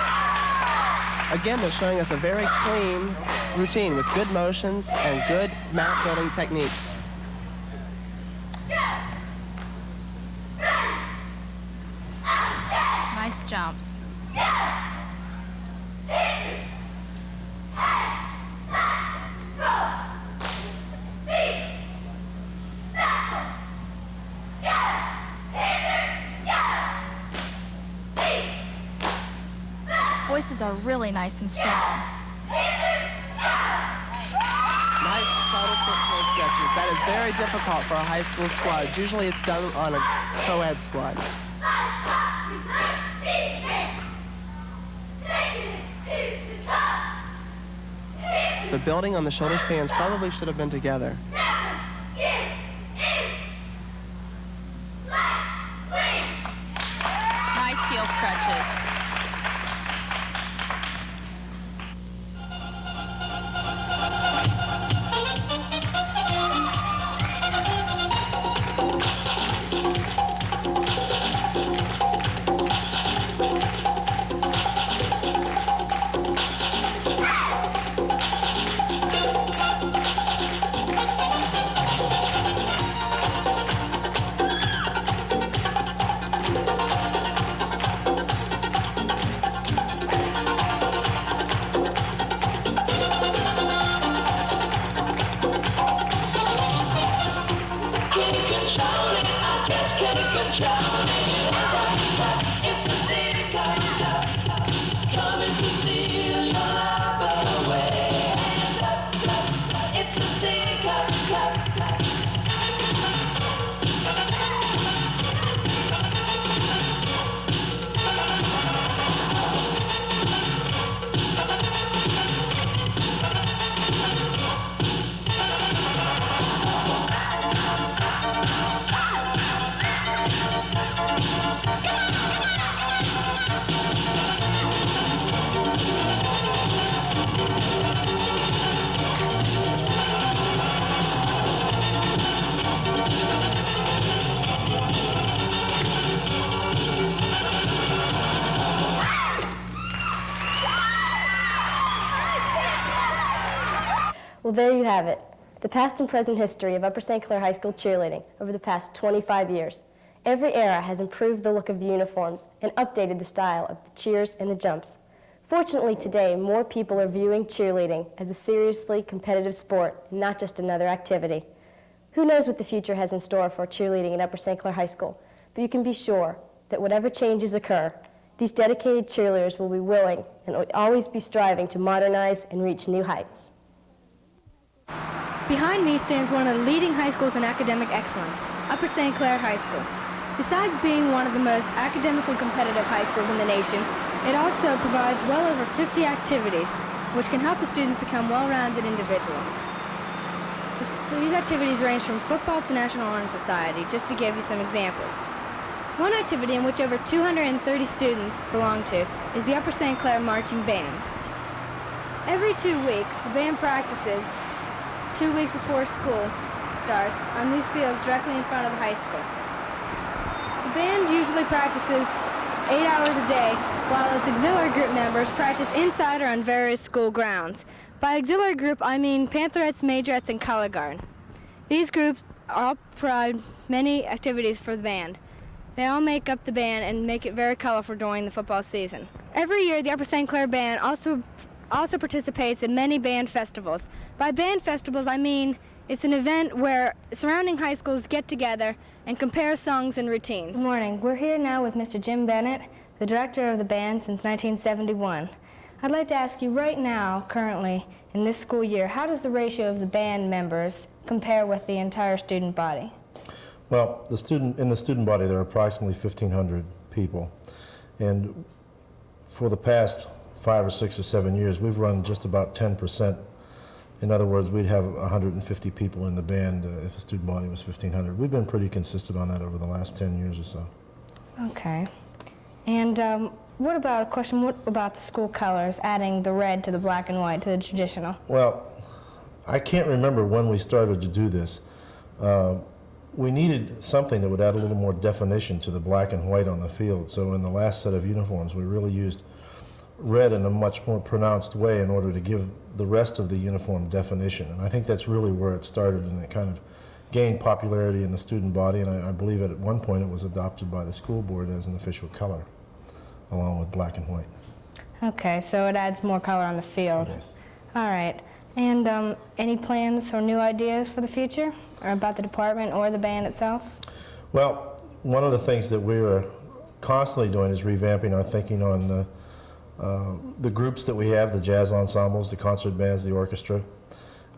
Again, they're showing us a very clean routine with good motions and good mat building techniques. Nice jumps. Voices are really nice and strong. Nice shoulders and stretches. That is very difficult for a high school squad. Usually it's done on a co-ed squad. The building on the shoulder stands probably should have been together. Nice heel stretches. Well, there you have it, the past and present history of Upper St. Clair High School cheerleading over the past 25 years. Every era has improved the look of the uniforms and updated the style of the cheers and the jumps. Fortunately today, more people are viewing cheerleading as a seriously competitive sport, and not just another activity. Who knows what the future has in store for cheerleading at Upper St. Clair High School, but you can be sure that whatever changes occur, these dedicated cheerleaders will be willing and will always be striving to modernize and reach new heights. Behind me stands one of the leading high schools in academic excellence, Upper St. Clair High School. Besides being one of the most academically competitive high schools in the nation, it also provides well over 50 activities, which can help the students become well-rounded individuals. These activities range from football to National Honor Society, just to give you some examples. One activity in which over 230 students belong to is the Upper St. Clair Marching Band. Every 2 weeks, the band practices 2 weeks before school starts on these fields directly in front of the high school. The band usually practices 8 hours a day, while its auxiliary group members practice inside or on various school grounds. By auxiliary group, I mean Pantherettes, Majorettes, and Color Guard. These groups all provide many activities for the band. They all make up the band and make it very colorful during the football season. Every year, the Upper St. Clair Band also participates in many band festivals. By band festivals, I mean it's an event where surrounding high schools get together and compare songs and routines. Good morning. We're here now with Mr. Jim Bennett, the director of the band since 1971. I'd like to ask you right now, currently, in this school year, how does the ratio of the band members compare with the entire student body? Well, in the student body, there are approximately 1,500 people. And for the past 5 or 6 or 7 years, we've run just about 10%. In other words, we'd have 150 people in the band if the student body was 1,500. We've been pretty consistent on that over the last 10 years or so. Okay. And what about the school colors, adding the red to the black and white to the traditional? Well, I can't remember when we started to do this. We needed something that would add a little more definition to the black and white on the field. So in the last set of uniforms, we really used red in a much more pronounced way in order to give the rest of the uniform definition. And I think that's really where it started, and it kind of gained popularity in the student body, and I believe at one point it was adopted by the school board as an official color, along with black and white. Okay, so it adds more color on the field. Yes. All right. And any plans or new ideas for the future, or about the department or the band itself? Well, one of the things that we're constantly doing is revamping our thinking on the groups that we have, the jazz ensembles, the concert bands, the orchestra,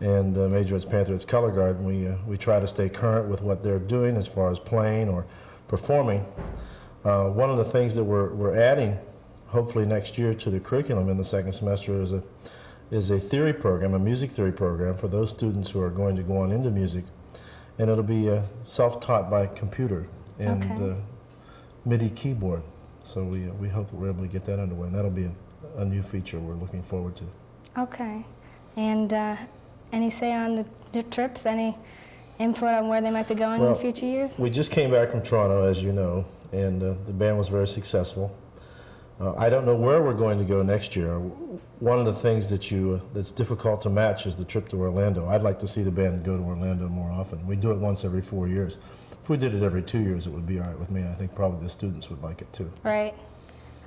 and the Majorettes, Pantherettes, Color Guard. We try to stay current with what they're doing as far as playing or performing. One of the things that we're adding, hopefully next year, to the curriculum in the second semester is a theory program, a music theory program for those students who are going to go on into music, and it'll be self-taught by computer and MIDI keyboard. So we hope that we're able to get that underway, and that'll be a new feature we're looking forward to. Okay. And any say on the trips? Any input on where they might be going in future years? We just came back from Toronto, as you know, and the band was very successful. I don't know where we're going to go next year. One of the things that's difficult to match is the trip to Orlando. I'd like to see the band go to Orlando more often. We do it once every 4 years. If we did it every 2 years, it would be all right with me. I think probably the students would like it too. Right.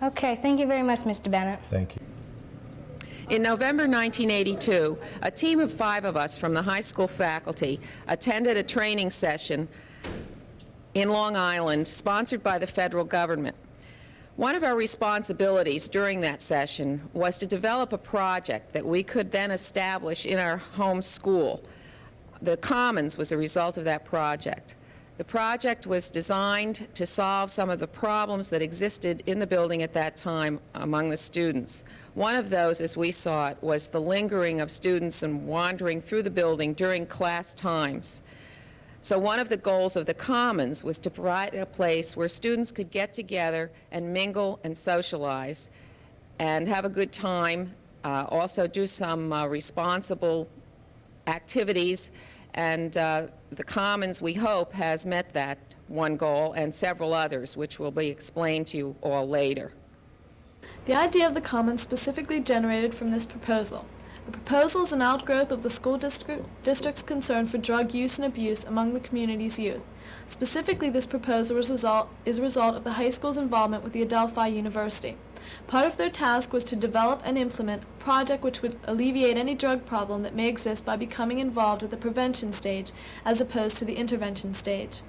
Okay, thank you very much, Mr. Bennett. Thank you. In November 1982, a team of 5 of us from the high school faculty attended a training session in Long Island sponsored by the federal government. One of our responsibilities during that session was to develop a project that we could then establish in our home school. The Commons was a result of that project. The project was designed to solve some of the problems that existed in the building at that time among the students. One of those, as we saw it, was the lingering of students and wandering through the building during class times. So one of the goals of the Commons was to provide a place where students could get together and mingle and socialize and have a good time, also do some responsible activities. And the Commons, we hope, has met that one goal and several others, which will be explained to you all later. The idea of the Commons specifically generated from this proposal. The proposal is an outgrowth of the school district's concern for drug use and abuse among the community's youth. Specifically, this proposal is a result of the high school's involvement with the Adelphi University. Part of their task was to develop and implement a project which would alleviate any drug problem that may exist by becoming involved at the prevention stage as opposed to the intervention stage.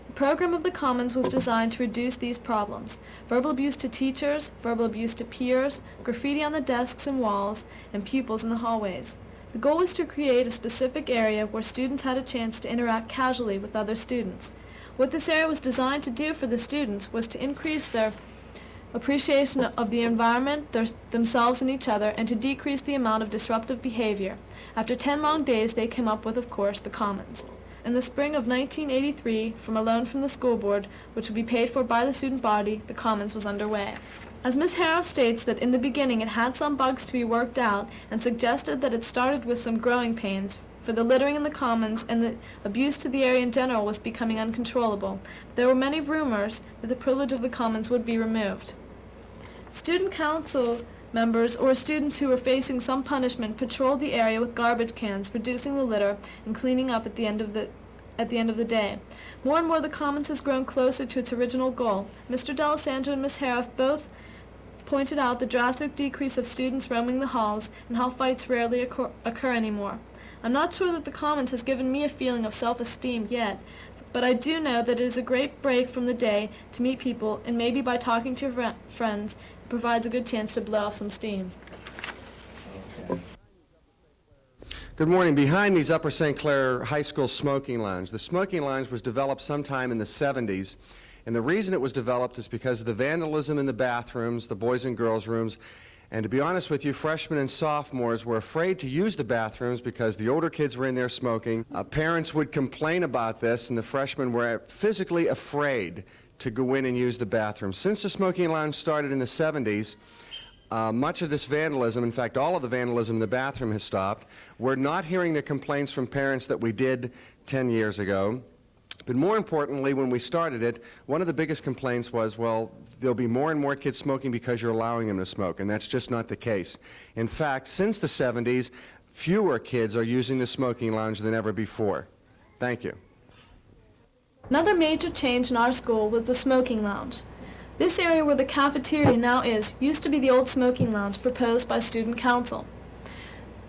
The program of the Commons was designed to reduce these problems: verbal abuse to teachers, verbal abuse to peers, graffiti on the desks and walls, and pupils in the hallways. The goal was to create a specific area where students had a chance to interact casually with other students. What this area was designed to do for the students was to increase their appreciation of the environment, themselves and each other, and to decrease the amount of disruptive behavior. After 10 long days, they came up with, of course, the Commons. In the spring of 1983, from a loan from the school board, which would be paid for by the student body, the Commons was underway. As Ms. Harrow states that in the beginning it had some bugs to be worked out, and suggested that it started with some growing pains, for the littering in the Commons and the abuse to the area in general was becoming uncontrollable. There were many rumors that the privilege of the Commons would be removed. Student council members or students who were facing some punishment patrolled the area with garbage cans, reducing the litter and cleaning up at the end of the day. More and more the Commons has grown closer to its original goal. Mr. D'Alessandro and Ms. Harrow both pointed out the drastic decrease of students roaming the halls and how fights rarely occur anymore. I'm not sure that the Commons has given me a feeling of self-esteem yet, but I do know that it is a great break from the day to meet people, and maybe by talking to your friends, it provides a good chance to blow off some steam. Good morning. Behind me is Upper St. Clair High School Smoking Lounge. The smoking lounge was developed sometime in the 70s, and the reason it was developed is because of the vandalism in the bathrooms, the boys and girls rooms. And to be honest with you, freshmen and sophomores were afraid to use the bathrooms because the older kids were in there smoking. Parents would complain about this, and the freshmen were physically afraid to go in and use the bathroom. Since the smoking lounge started in the 70s, much of this vandalism, in fact all of the vandalism in the bathroom, has stopped. We're not hearing the complaints from parents that we did 10 years ago. But more importantly, when we started it, one of the biggest complaints was, well, there'll be more and more kids smoking because you're allowing them to smoke, and that's just not the case. In fact, since the 70s, fewer kids are using the smoking lounge than ever before. Thank you. Another major change in our school was the smoking lounge. This area where the cafeteria now is used to be the old smoking lounge proposed by student council.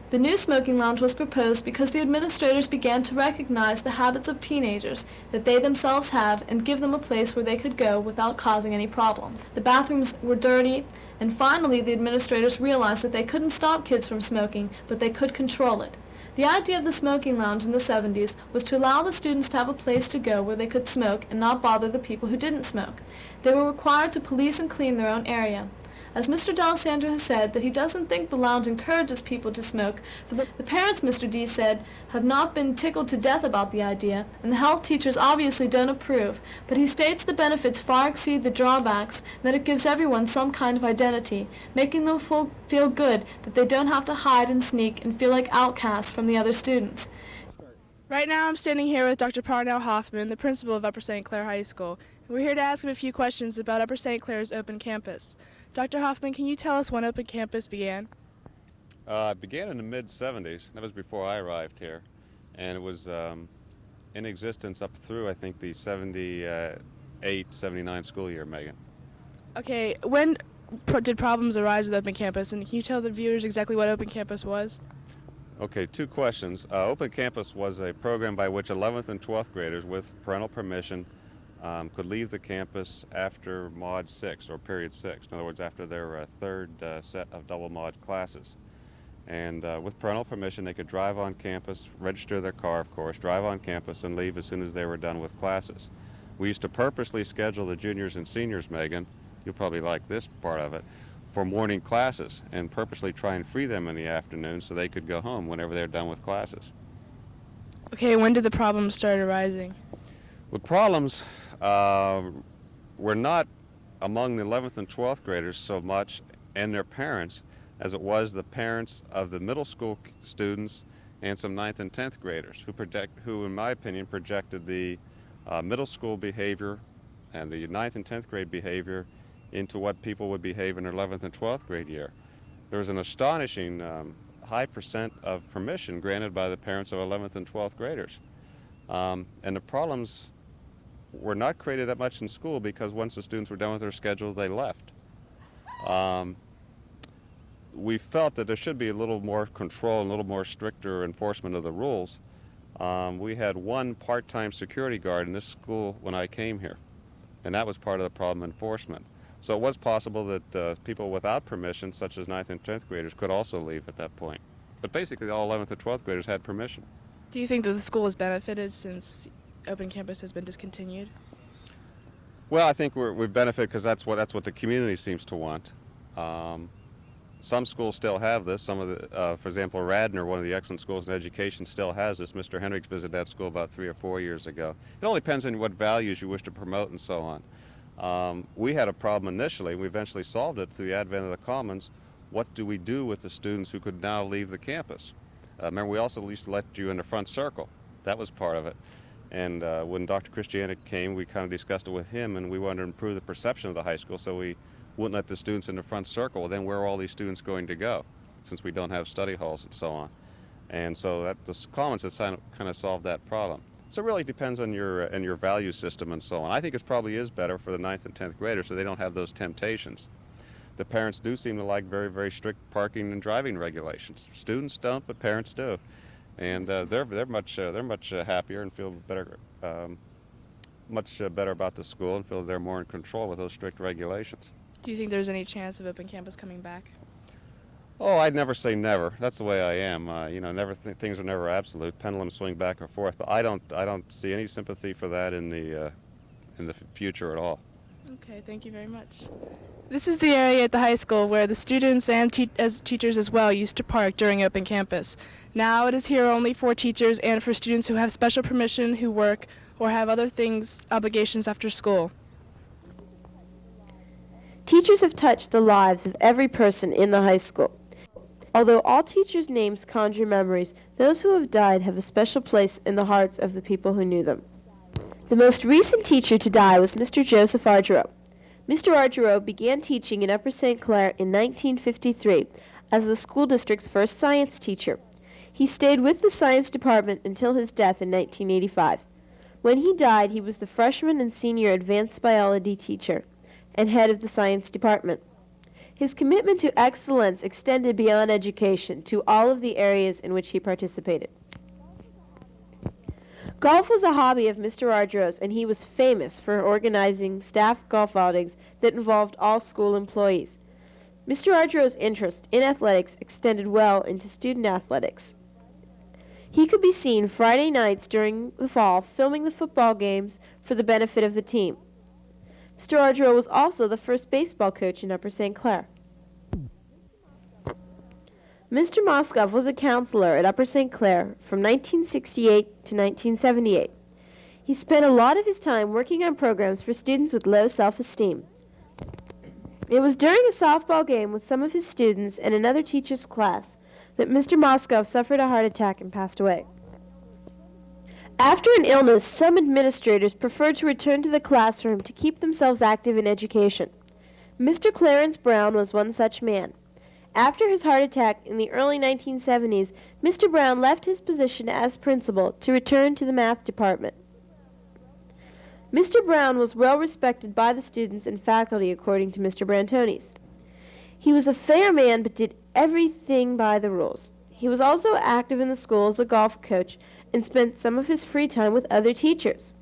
The new smoking lounge was proposed because the administrators began to recognize the habits of teenagers that they themselves have and give them a place where they could go without causing any problem. The bathrooms were dirty, and finally the administrators realized that they couldn't stop kids from smoking, but they could control it. The idea of the smoking lounge in the 70s was to allow the students to have a place to go where they could smoke and not bother the people who didn't smoke. They were required to police and clean their own area. As Mr. D'Alessandro has said that he doesn't think the lounge encourages people to smoke, the parents, Mr. D said, have not been tickled to death about the idea, and the health teachers obviously don't approve, but he states the benefits far exceed the drawbacks, and that it gives everyone some kind of identity, making them feel good that they don't have to hide and sneak and feel like outcasts from the other students. Right now I'm standing here with Dr. Parnell Hoffman, the principal of Upper St. Clair High School. We're here to ask him a few questions about Upper St. Clair's open campus. Dr. Hoffman, can you tell us when Open Campus began? It began in the mid-'70s. That was before I arrived here. And it was in existence up through, I think, the 78, 79 school year, Megan. Okay, when did problems arise with Open Campus? And can you tell the viewers exactly what Open Campus was? Okay, two questions. Open Campus was a program by which 11th and 12th graders, with parental permission, could leave the campus after Mod 6, or Period 6. In other words, after their third set of double mod classes. And with parental permission, they could drive on campus, register their car, of course, drive on campus, and leave as soon as they were done with classes. We used to purposely schedule the juniors and seniors, Megan, you'll probably like this part of it, for morning classes, and purposely try and free them in the afternoon so they could go home whenever they're done with classes. Okay, when did the problems start arising? The problems were not among the 11th and 12th graders so much and their parents as it was the parents of the middle school students and some 9th and 10th graders who in my opinion projected the middle school behavior and the 9th and 10th grade behavior into what people would behave in their 11th and 12th grade year. There was an astonishing high percent of permission granted by the parents of 11th and 12th graders. And the problems were not created that much in school because once the students were done with their schedule, they left. We felt that there should be a little more control, a little more stricter enforcement of the rules. We had one part-time security guard in this school when I came here, and that was part of the problem enforcement. So it was possible that people without permission, such as 9th and 10th graders, could also leave at that point. But basically all 11th and 12th graders had permission. Do you think that the school has benefited since Open Campus has been discontinued? Well, I think we benefit because that's what the community seems to want. Some schools still have this. Some of the, for example, Radnor, one of the excellent schools in education, still has this. Mr. Hendricks visited that school about 3 or 4 years ago. It all depends on what values you wish to promote and so on. We had a problem initially. We eventually solved it through the advent of the Commons. What do we do with the students who could now leave the campus? Remember, we also used to let you in the front circle. That was part of it. And when Dr. Christianic came, we kind of discussed it with him, and we wanted to improve the perception of the high school, so we wouldn't let the students in the front circle. Well, then where are all these students going to go, since we don't have study halls and so on? And so that the Commons has kind of solved that problem. So it really depends on your value system and so on. I think it probably is better for the 9th and 10th graders so they don't have those temptations. The parents do seem to like very, very strict parking and driving regulations. Students don't, but parents do. And they're much happier and feel better, much better about the school and feel they're more in control with those strict regulations. Do you think there's any chance of Open Campus coming back? Oh, I'd never say never. That's the way I am. You know, things are never absolute. Pendulums swing back and forth. But I don't see any sympathy for that in the future at all. Okay, thank you very much. This is the area at the high school where the students and as teachers as well used to park during Open Campus. Now it is here only for teachers and for students who have special permission, who work, or have other obligations after school. Teachers have touched the lives of every person in the high school. Although all teachers' names conjure memories, those who have died have a special place in the hearts of the people who knew them. The most recent teacher to die was Mr. Joseph Argiro. Mr. Argiro began teaching in Upper St. Clair in 1953 as the school district's first science teacher. He stayed with the science department until his death in 1985. When he died, he was the freshman and senior advanced biology teacher and head of the science department. His commitment to excellence extended beyond education to all of the areas in which he participated. Golf was a hobby of Mr. Argiro's, and he was famous for organizing staff golf outings that involved all school employees. Mr. Argiro's interest in athletics extended well into student athletics. He could be seen Friday nights during the fall filming the football games for the benefit of the team. Mr. Argiro was also the first baseball coach in Upper St. Clair. Mr. Moskov was a counselor at Upper St. Clair from 1968 to 1978. He spent a lot of his time working on programs for students with low self-esteem. It was during a softball game with some of his students and another teacher's class that Mr. Moskov suffered a heart attack and passed away. After an illness, some administrators preferred to return to the classroom to keep themselves active in education. Mr. Clarence Brown was one such man. After his heart attack in the early 1970s, Mr. Brown left his position as principal to return to the math department. Mr. Brown was well respected by the students and faculty, according to Mr. Brantonis. He was a fair man but did everything by the rules. He was also active in the school as a golf coach and spent some of his free time with other teachers.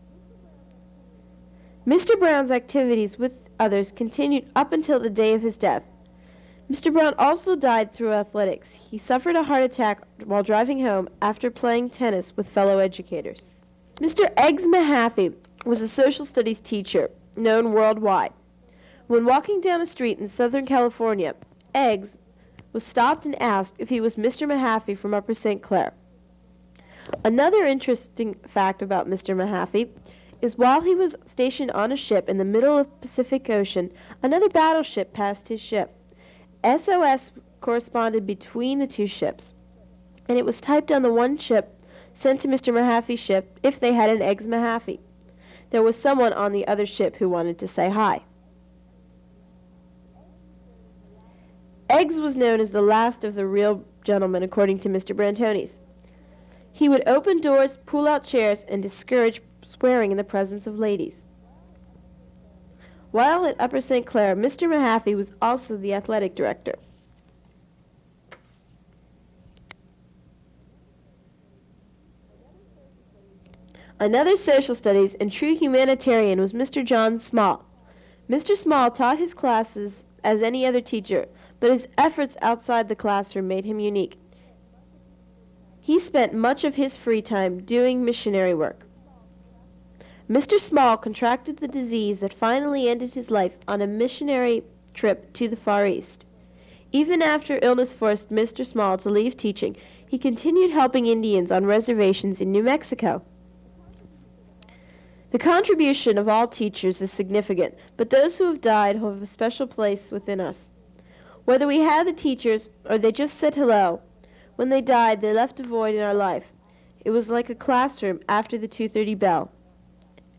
Mr. Brown's activities with others continued up until the day of his death. Mr. Brown also died through athletics. He suffered a heart attack while driving home after playing tennis with fellow educators. Mr. Eggs Mahaffey was a social studies teacher known worldwide. When walking down a street in Southern California, Eggs was stopped and asked if he was Mr. Mahaffey from Upper St. Clair. Another interesting fact about Mr. Mahaffey is while he was stationed on a ship in the middle of the Pacific Ocean, another battleship passed his ship. SOS corresponded between the two ships, and it was typed on the one ship sent to Mr. Mahaffey's ship if they had an Eggs Mahaffey. There was someone on the other ship who wanted to say hi. Eggs was known as the last of the real gentleman, according to Mr. Brantones. He would open doors, pull out chairs, and discourage swearing in the presence of ladies. While at Upper St. Clair, Mr. Mahaffey was also the athletic director. Another social studies and true humanitarian was Mr. John Small. Mr. Small taught his classes as any other teacher, but his efforts outside the classroom made him unique. He spent much of his free time doing missionary work. Mr. Small contracted the disease that finally ended his life on a missionary trip to the Far East. Even after illness forced Mr. Small to leave teaching, he continued helping Indians on reservations in New Mexico. The contribution of all teachers is significant, but those who have died have a special place within us. Whether we had the teachers or they just said hello, when they died, they left a void in our life. It was like a classroom after the 2:30 bell.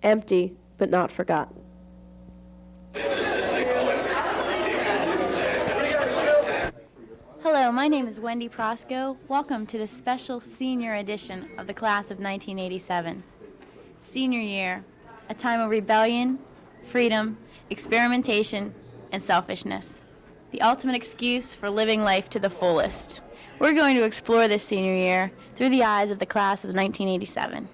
Empty, but not forgotten. Hello, my name is Wendy Prosco. Welcome to the special senior edition of the class of 1987. Senior year, a time of rebellion, freedom, experimentation, and selfishness. The ultimate excuse for living life to the fullest. We're going to explore this senior year through the eyes of the class of 1987.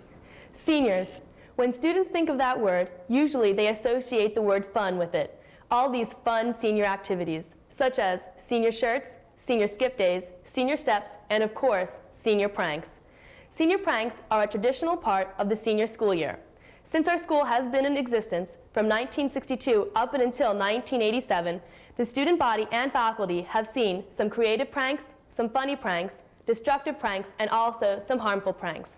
Seniors. When students think of that word, usually they associate the word fun with it. All these fun senior activities, such as senior shirts, senior skip days, senior steps, and of course, senior pranks. Senior pranks are a traditional part of the senior school year. Since our school has been in existence from 1962 up until 1987, the student body and faculty have seen some creative pranks, some funny pranks, destructive pranks, and also some harmful pranks.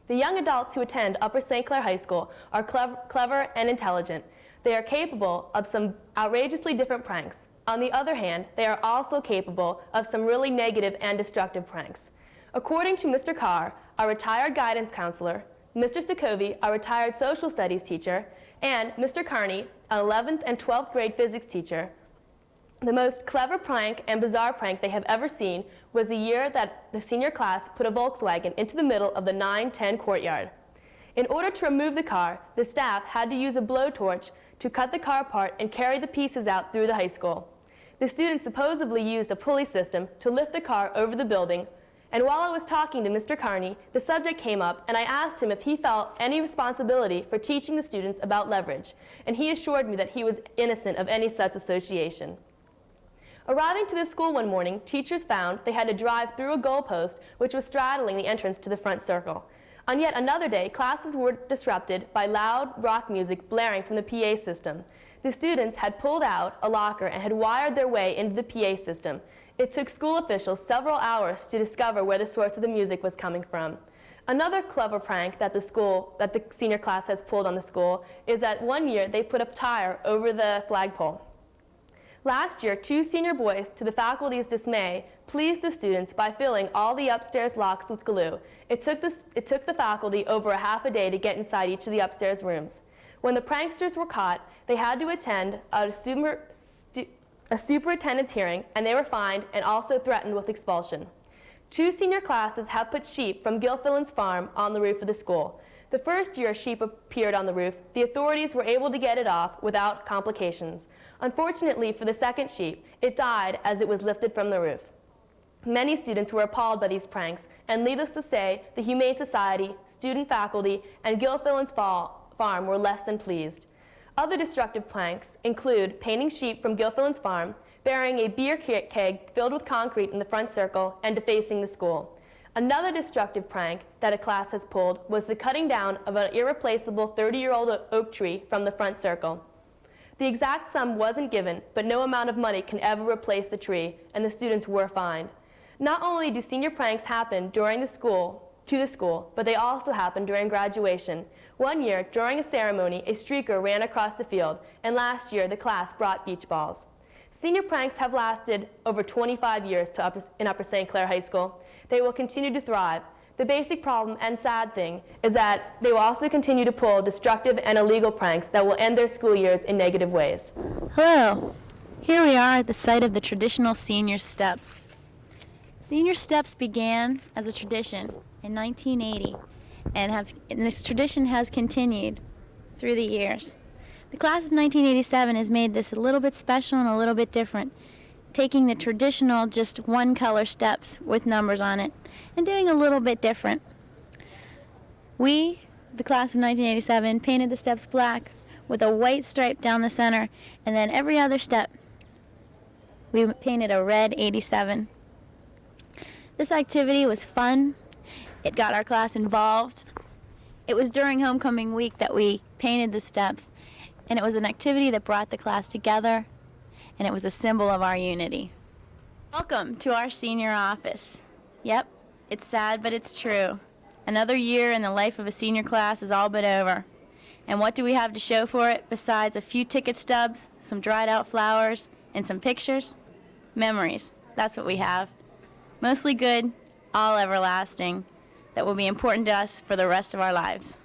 The young adults who attend Upper St. Clair High School are clever and intelligent. They are capable of some outrageously different pranks. On the other hand, they are also capable of some really negative and destructive pranks. According to Mr. Carr, our retired guidance counselor, Mr. Stokovi, our retired social studies teacher, and Mr. Carney, an 11th and 12th grade physics teacher, the most clever prank and bizarre prank they have ever seen was the year that the senior class put a Volkswagen into the middle of the 9-10 courtyard. In order to remove the car, the staff had to use a blowtorch to cut the car apart and carry the pieces out through the high school. The students supposedly used a pulley system to lift the car over the building, and while I was talking to Mr. Carney, the subject came up and I asked him if he felt any responsibility for teaching the students about leverage, and he assured me that he was innocent of any such association. Arriving to the school one morning, teachers found they had to drive through a goalpost which was straddling the entrance to the front circle. On yet another day, classes were disrupted by loud rock music blaring from the PA system. The students had pulled out a locker and had wired their way into the PA system. It took school officials several hours to discover where the source of the music was coming from. Another clever prank that the senior class has pulled on the school is that one year they put a tire over the flagpole. Last year, 2 senior boys, to the faculty's dismay, pleased the students by filling all the upstairs locks with glue. It took the faculty over a half a day to get inside each of the upstairs rooms. When the pranksters were caught, they had to attend a superintendent's hearing, and they were fined and also threatened with expulsion. 2 senior classes have put sheep from Gilfillan's farm on the roof of the school. The first year a sheep appeared on the roof, the authorities were able to get it off without complications. Unfortunately for the second sheep, it died as it was lifted from the roof. Many students were appalled by these pranks, and needless to say, the Humane Society, student faculty, and Gilfillan's farm were less than pleased. Other destructive pranks include painting sheep from Gilfillan's farm, burying a beer keg filled with concrete in the front circle, and defacing the school. Another destructive prank that a class has pulled was the cutting down of an irreplaceable 30-year-old oak tree from the front circle. The exact sum wasn't given, but no amount of money can ever replace the tree, and the students were fined. Not only do senior pranks happen to the school, but they also happen during graduation. One year, during a ceremony, a streaker ran across the field, and last year the class brought beach balls. Senior pranks have lasted over 25 years in Upper St. Clair High School. They will continue to thrive. The basic problem and sad thing is that they will also continue to pull destructive and illegal pranks that will end their school years in negative ways. Hello. Here we are at the site of the traditional senior steps. Senior Steps began as a tradition in 1980, and this tradition has continued through the years. The class of 1987 has made this a little bit special and a little bit different, taking the traditional just one color steps with numbers on it and doing a little bit different. We, the class of 1987, painted the steps black with a white stripe down the center, and then every other step we painted a red 87. This activity was fun. It got our class involved. It was during homecoming week that we painted the steps, and it was an activity that brought the class together, and it was a symbol of our unity. Welcome to our senior office. Yep, it's sad, but it's true. Another year in the life of a senior class is all but over. And what do we have to show for it besides a few ticket stubs, some dried out flowers, and some pictures? Memories. That's what we have. Mostly good, all everlasting, that will be important to us for the rest of our lives.